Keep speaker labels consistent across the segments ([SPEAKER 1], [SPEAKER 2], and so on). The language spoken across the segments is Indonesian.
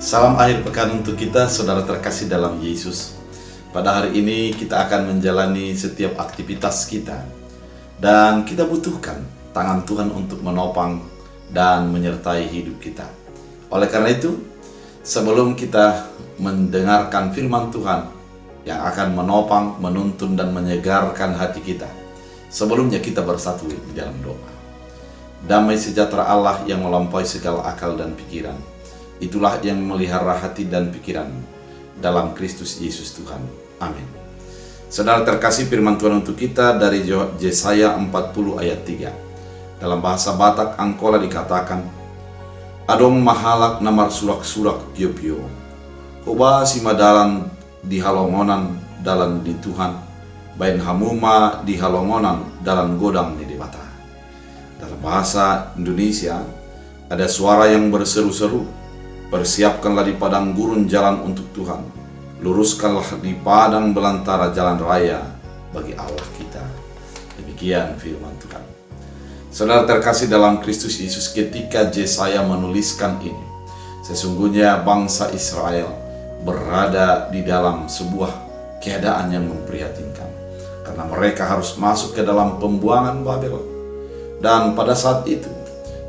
[SPEAKER 1] Salam akhir pekan untuk kita, saudara terkasih dalam Yesus. Pada hari ini kita akan menjalani setiap aktivitas kita, dan kita butuhkan tangan Tuhan untuk menopang dan menyertai hidup kita. Oleh karena itu, sebelum kita mendengarkan firman Tuhan yang akan menopang, menuntun, dan menyegarkan hati kita, sebelumnya kita bersatu di dalam doa. Damai sejahtera Allah yang melampaui segala akal dan pikiran, itulah yang memelihara hati dan pikiran dalam Kristus Yesus Tuhan. Amin. Saudara terkasih, firman Tuhan untuk kita dari Yesaya 40 ayat 3. Dalam bahasa Batak Angkola dikatakan, Adong mahalak namar surak-surak pio-pio, Koba simadalan di halongonan dalan di Tuhan, bain hamuma di halongonan dalan godang di debata. Dalam bahasa Indonesia ada suara yang berseru-seru, persiapkanlah di padang gurun jalan untuk Tuhan, luruskanlah di padang belantara jalan raya bagi Allah kita. Demikian firman Tuhan. Saudara terkasih dalam Kristus Yesus, ketika Yesaya menuliskan ini, sesungguhnya bangsa Israel berada di dalam sebuah keadaan yang memprihatinkan, karena mereka harus masuk ke dalam pembuangan Babel. Dan pada saat itu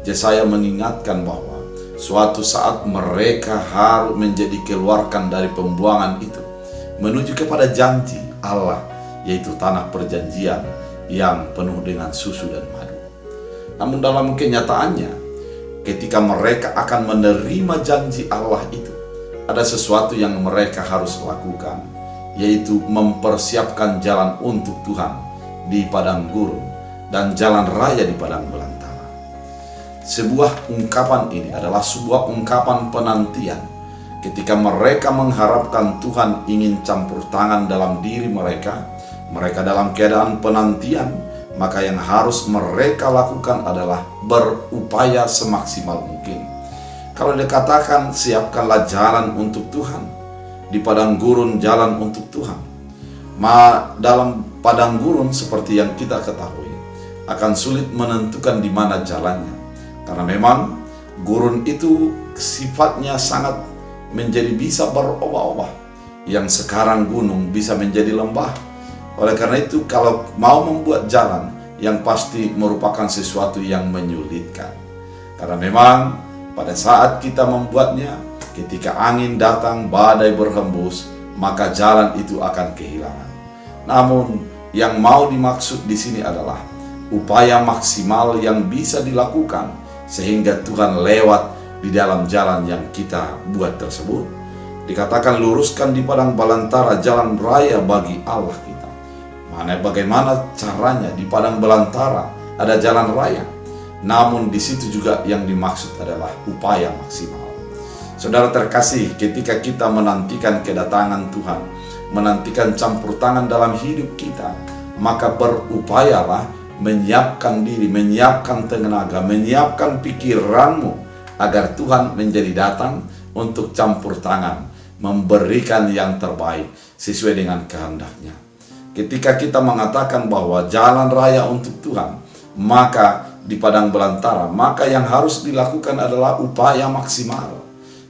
[SPEAKER 1] Yesaya mengingatkan bahwa suatu saat mereka harus menjadi keluarkan dari pembuangan itu menuju kepada janji Allah, yaitu tanah perjanjian yang penuh dengan susu dan madu. Namun dalam kenyataannya, ketika mereka akan menerima janji Allah itu, ada sesuatu yang mereka harus lakukan, yaitu mempersiapkan jalan untuk Tuhan di padang gurun dan jalan raya di padang belantara. Sebuah ungkapan ini adalah sebuah ungkapan penantian. Ketika mereka mengharapkan Tuhan ingin campur tangan dalam diri mereka, mereka dalam keadaan penantian, maka yang harus mereka lakukan adalah berupaya semaksimal mungkin. Kalau dikatakan siapkanlah jalan untuk Tuhan, di padang gurun jalan untuk Tuhan, dalam padang gurun seperti yang kita ketahui, akan sulit menentukan di mana jalannya. Karena memang gurun itu sifatnya sangat menjadi bisa berubah-ubah. Yang sekarang gunung bisa menjadi lembah. Oleh karena itu, kalau mau membuat jalan, yang pasti merupakan sesuatu yang menyulitkan. Karena memang pada saat kita membuatnya, ketika angin datang, badai berhembus, maka jalan itu akan kehilangan. Namun yang mau dimaksud di sini adalah upaya maksimal yang bisa dilakukan sehingga Tuhan lewat di dalam jalan yang kita buat tersebut. Dikatakan luruskan di padang belantara jalan raya bagi Allah kita. Bagaimana caranya? Di padang belantara ada jalan raya, namun di situ juga yang dimaksud adalah upaya maksimal. Saudara terkasih, ketika kita menantikan kedatangan Tuhan, menantikan campur tangan dalam hidup kita, maka berupayalah menyiapkan diri, menyiapkan tenaga, menyiapkan pikiranmu agar Tuhan menjadi datang untuk campur tangan, memberikan yang terbaik sesuai dengan kehendaknya. Ketika kita mengatakan bahwa jalan raya untuk Tuhan, maka di padang belantara, maka yang harus dilakukan adalah upaya maksimal.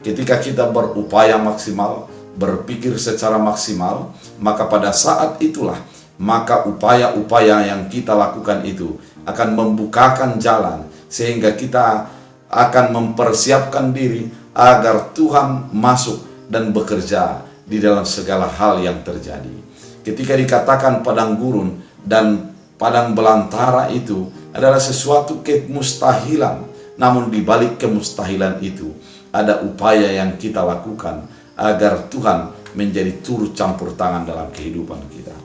[SPEAKER 1] Ketika kita berupaya maksimal, berpikir secara maksimal, maka pada saat itulah maka upaya-upaya yang kita lakukan itu akan membukakan jalan, sehingga kita akan mempersiapkan diri agar Tuhan masuk dan bekerja di dalam segala hal yang terjadi. Ketika dikatakan padang gurun dan padang belantara itu adalah sesuatu kemustahilan, namun di balik kemustahilan itu ada upaya yang kita lakukan agar Tuhan menjadi turut campur tangan dalam kehidupan kita.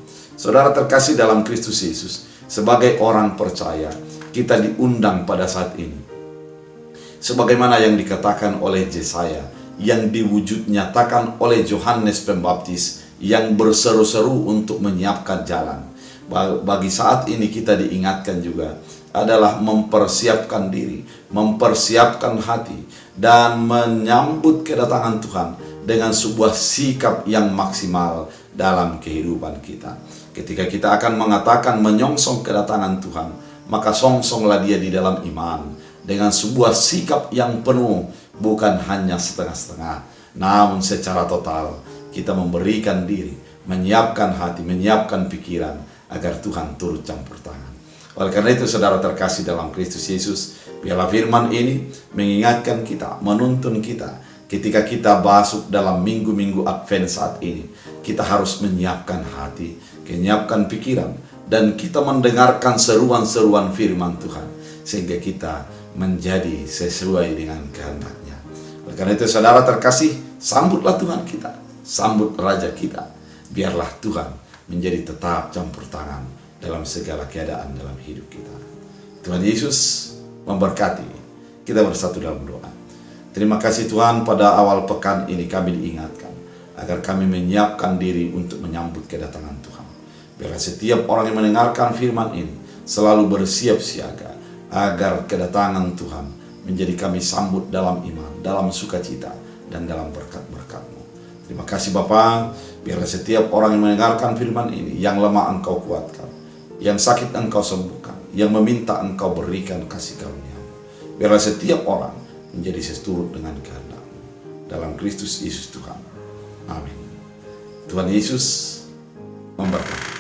[SPEAKER 1] Saudara terkasih dalam Kristus Yesus, sebagai orang percaya, kita diundang pada saat ini. Sebagaimana yang dikatakan oleh Yesaya, yang diwujud nyatakan oleh Yohanes Pembaptis, yang berseru-seru untuk menyiapkan jalan. Bagi saat ini kita diingatkan juga adalah mempersiapkan diri, mempersiapkan hati, dan menyambut kedatangan Tuhan dengan sebuah sikap yang maksimal dalam kehidupan kita. Ketika kita akan mengatakan menyongsong kedatangan Tuhan, maka songsonglah dia di dalam iman dengan sebuah sikap yang penuh, bukan hanya setengah-setengah, namun secara total kita memberikan diri, menyiapkan hati, menyiapkan pikiran agar Tuhan turut campur tangan. Oleh karena itu saudara terkasih dalam Kristus Yesus, biarlah firman ini mengingatkan kita, menuntun kita ketika kita masuk dalam minggu-minggu Advent saat ini. Kita harus menyiapkan hati, menyiapkan pikiran, dan kita mendengarkan seruan-seruan firman Tuhan sehingga kita menjadi sesuai dengan kehendak-Nya. Oleh karena itu saudara terkasih, sambutlah Tuhan kita, sambut Raja kita. Biarlah Tuhan menjadi tetap campur tangan dalam segala keadaan dalam hidup kita. Tuhan Yesus memberkati. Kita bersatu dalam doa. Terima kasih Tuhan, pada awal pekan ini kami diingatkan agar kami menyiapkan diri untuk menyambut kedatangan Tuhan. Biarlah setiap orang yang mendengarkan firman ini selalu bersiap siaga agar kedatangan Tuhan menjadi kami sambut dalam iman, dalam sukacita, dan dalam berkat-berkat-Mu. Terima kasih Bapa. Biarlah setiap orang yang mendengarkan firman ini, yang lemah Engkau kuatkan, yang sakit Engkau sembuhkan, yang meminta Engkau berikan kasih karunia. Biarlah setiap orang menjadi seturut dengan kehendak-Mu. Dalam Kristus Yesus Tuhan. Amin. Tuhan Yesus memberkati.